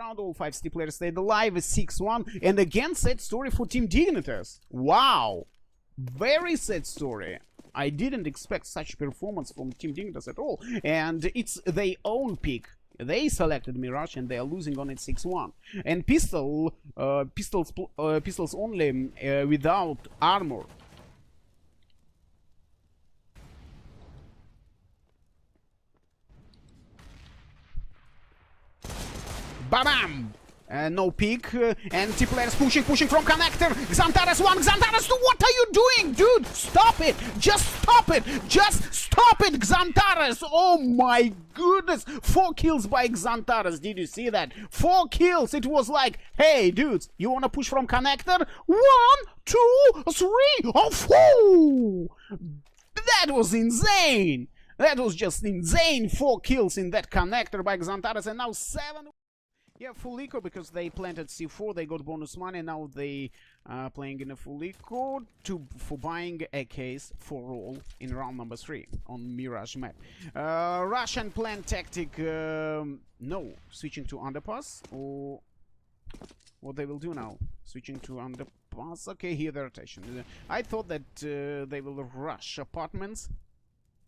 round. All 5 city players stayed alive. 6-1. And again, sad story for Team Dignitas. Wow. Very sad story. I didn't expect such performance from Team Dignitas at all. And it's their own pick. They selected Mirage and they are losing on it 6-1. And pistols only without armor. Bam! No peek, and T players pushing from connector. XANTARES 1, XANTARES 2, what are you doing, dude? Stop it! Just stop it! Just stop it, XANTARES! Oh my goodness! 4 kills by XANTARES, did you see that? 4 kills! It was like, hey dudes, you wanna push from connector? 1, 2, 3, oh 4! That was insane! That was just insane! 4 kills in that connector by XANTARES, and now 7... Yeah, full eco because they planted C4, they got bonus money, now they are playing in a full eco for buying a case for roll in round number 3 on Mirage map. Russian plan tactic, no, switching to underpass, or what they will do now? Switching to underpass, okay, here the rotation. I thought that they will rush apartments,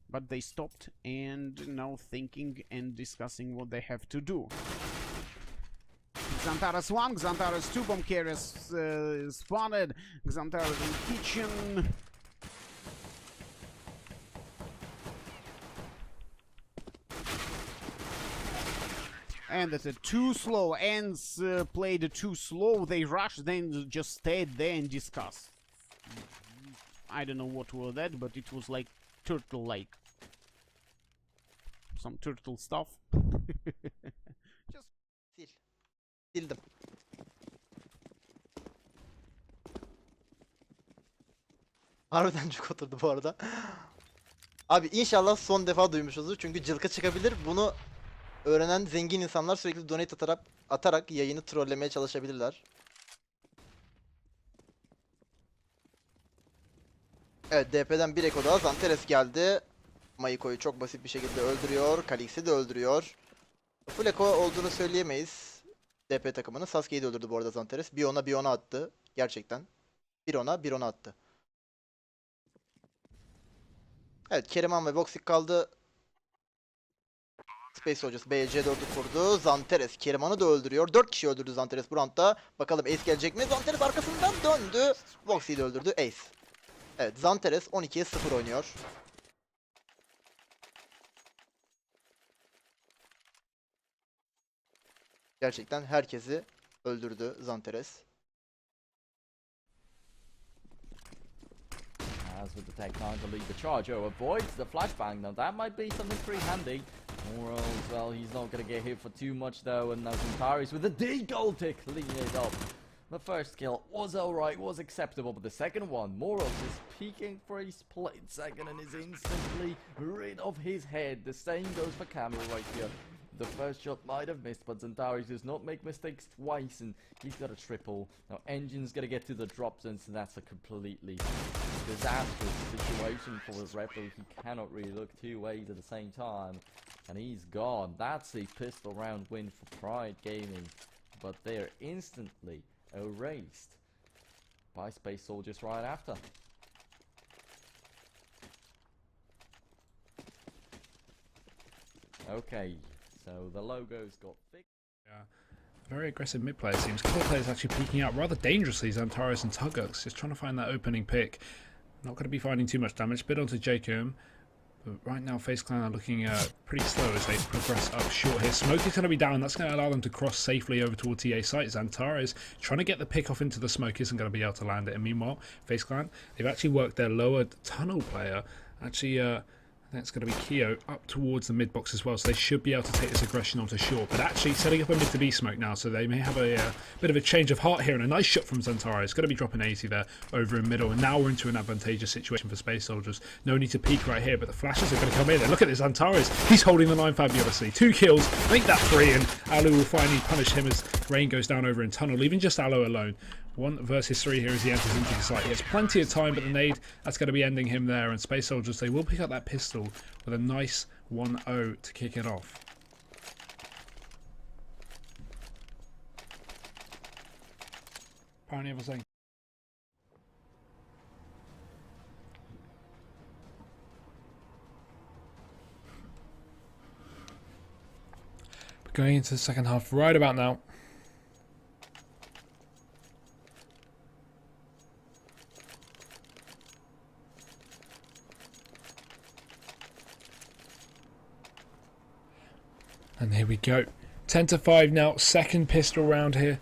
but they stopped and now thinking and discussing what they have to do. XANTARES 1, XANTARES 2, bomb carriers spotted, XANTARES in kitchen. And it's too slow, ends played too slow, they rushed, then just stayed there and discussed. I don't know what was that, but it was like turtle-like. Some turtle stuff. Just... Sildim. Harbiden çok oturdu bu arada. Abi inşallah son defa duymuşuzdur çünkü cılka çıkabilir. Bunu öğrenen zengin insanlar sürekli donate atarak yayını trollemeye çalışabilirler. Evet, DP'den bir eko daha. Zantares geldi. Mayiko'yu çok basit bir şekilde öldürüyor. Kalix'i de öldürüyor. Full eko olduğunu söyleyemeyiz. DP takımını. Sasuke'yi de öldürdü bu arada Zantares. Bir ona attı. Gerçekten. Bir ona attı. Evet, Keriman ve Voxic kaldı. Space Soldiers B'ye C4'ü kurdu. Zantares Keriman'ı da öldürüyor. 4 kişi öldürdü Zantares bu roundda. Bakalım Ace gelecek mi? Zantares arkasından döndü. Voxic'i de öldürdü. Ace. Evet, Zantares 12'ye 0 oynuyor. Gerçekten herkesi öldürdü Zantares. As with the Tech 9 to lead the charge, avoids the flashbang. Now that might be something pretty handy. Morals, well, he's not going to get hit for too much though, and now XANTARES with a D gold tick cleaning it up. The first kill was alright, was acceptable, but the second one, Morals is peeking for his plate second and is instantly rid of his head. The same goes for Camel right here. The first shot might have missed, but XANTARES does not make mistakes twice, and he's got a triple. Now, Engine's gonna get to the drop zone, so that's a completely disastrous situation for his Rebel. He cannot really look 2 ways at the same time, and he's gone. That's a pistol round win for Pride Gaming, but they're instantly erased by Space Soldiers right after. Okay. So the logo's got fixed. Yeah. Very aggressive mid player seems. Core players actually peeking out rather dangerously. XANTARES and Tugux just trying to find that opening pick. Not going to be finding too much damage. Bit onto Jacob. But right now FaZe Clan are looking pretty slow as they progress up short here. Smoke is going to be down. That's going to allow them to cross safely over towards TA site. XANTARES trying to get the pick off into the smoke. Isn't going to be able to land it. And meanwhile, FaZe Clan, they've actually worked their lower tunnel player. Actually, that's going to be Keo up towards the mid box as well, so they should be able to take this aggression onto short. But actually setting up a mid to B smoke now, so they may have a bit of a change of heart here, and a nice shot from XANTARES. Going to be dropping 80 there over in middle, and now we're into an advantageous situation for Space Soldiers. No need to peek right here, but the flashes are going to come in. And look at this XANTARES. He's holding the line fabulously. 2 kills, make that 3, and Alu will finally punish him as Rain goes down over in tunnel, leaving just Alu alone. 1 versus 3 here as he enters into the site. He has plenty of time, but the nade, that's going to be ending him there. And Space Soldiers, they will pick up that pistol with a nice 1-0 to kick it off. Apparently everything. Going into the second half right about now. And here we go. 10-5 now. Second pistol round here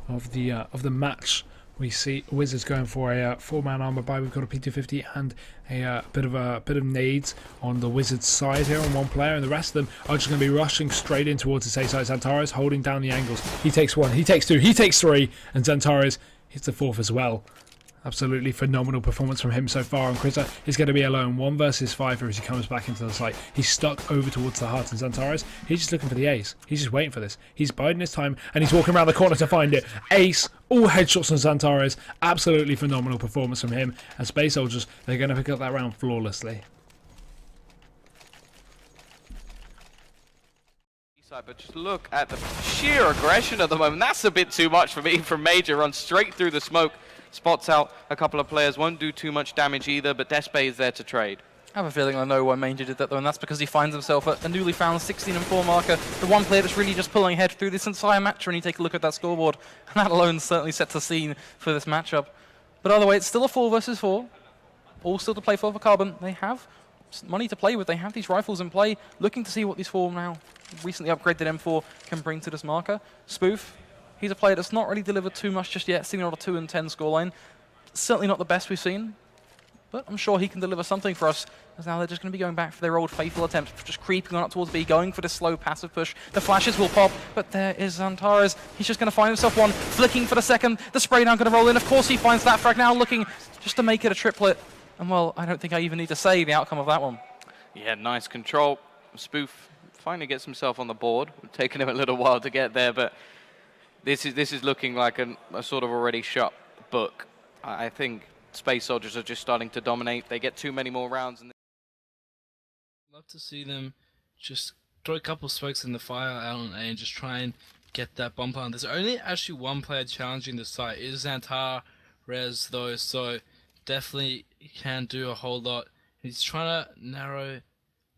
of the match. We see Wizards going for a 4-man armor buy. We've got a P250 and a bit of nades on the Wizards side here on one player, and the rest of them are just going to be rushing straight in towards the safe side. XANTARES holding down the angles. He takes one, he takes two, he takes three, and XANTARES hits the fourth as well. Absolutely phenomenal performance from him so far, and Critter is going to be alone 1 versus 5 here as he comes back into the site. He's stuck over towards the hut, and XANTARES, he's just looking for the ace. He's just waiting for this. He's biding his time, and he's walking around the corner to find it. Ace, all headshots on XANTARES. Absolutely phenomenal performance from him. And Space Soldiers, they're going to pick up that round flawlessly. But just look at the sheer aggression at the moment. That's a bit too much for me from Major. Runs straight through the smoke. Spots out a couple of players, won't do too much damage either, but Despe is there to trade. I have a feeling I know why Major did that though, and that's because he finds himself at a newly found 16-4 marker, the one player that's really just pulling ahead through this entire match when you take a look at that scoreboard, and that alone certainly sets the scene for this matchup. But either way, it's still a 4 versus 4, all still to play for Carbon. They have money to play with, they have these rifles in play, looking to see what these 4 now recently upgraded M4 can bring to this marker. Spoof, he's a player that's not really delivered too much just yet, sitting on a 2-10 scoreline. Certainly not the best we've seen, but I'm sure he can deliver something for us, as now they're just going to be going back for their old faithful attempt, just creeping on up towards B, going for this slow passive push. The flashes will pop, but there is XANTARES. He's just going to find himself one, flicking for the second. The spray down going to roll in. Of course he finds that frag now, looking just to make it a triplet. And well, I don't think I even need to say the outcome of that one. Yeah, nice control. Spoof finally gets himself on the board. It's taken him a little while to get there, but this is looking like a sort of already shut book. I think Space Soldiers are just starting to dominate. They get too many more rounds. Love to see them just throw a couple smokes in the fire out on A and just try and get that bump on. There's only actually one player challenging the site. It is XANTARES though, so definitely can do a whole lot. He's trying to narrow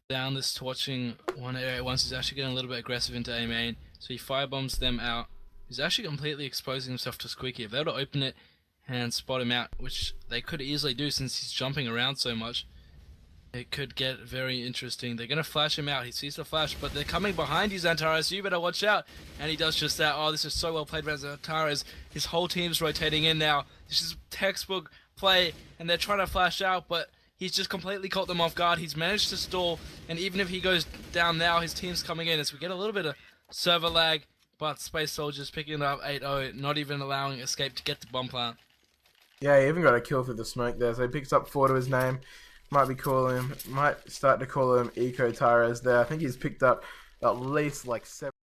down this torching one area at once. He's actually getting a little bit aggressive into A main, so he firebombs them out. He's actually completely exposing himself to Squeaky. If they were to open it and spot him out, which they could easily do since he's jumping around so much, it could get very interesting. They're going to flash him out. He sees the flash, but they're coming behind you, XANTARES. You better watch out. And he does just that. Oh, this is so well played by XANTARES. His whole team's rotating in now. This is textbook play, and they're trying to flash out, but he's just completely caught them off guard. He's managed to stall, and even if he goes down now, his team's coming in as we get a little bit of server lag, but Space Soldiers picking it up 8-0, not even allowing Escape to get the bomb plant. Yeah, he even got a kill through the smoke there, so he picks up 4 to his name. Might start to call him Eco Tares there. I think he's picked up at least like 7.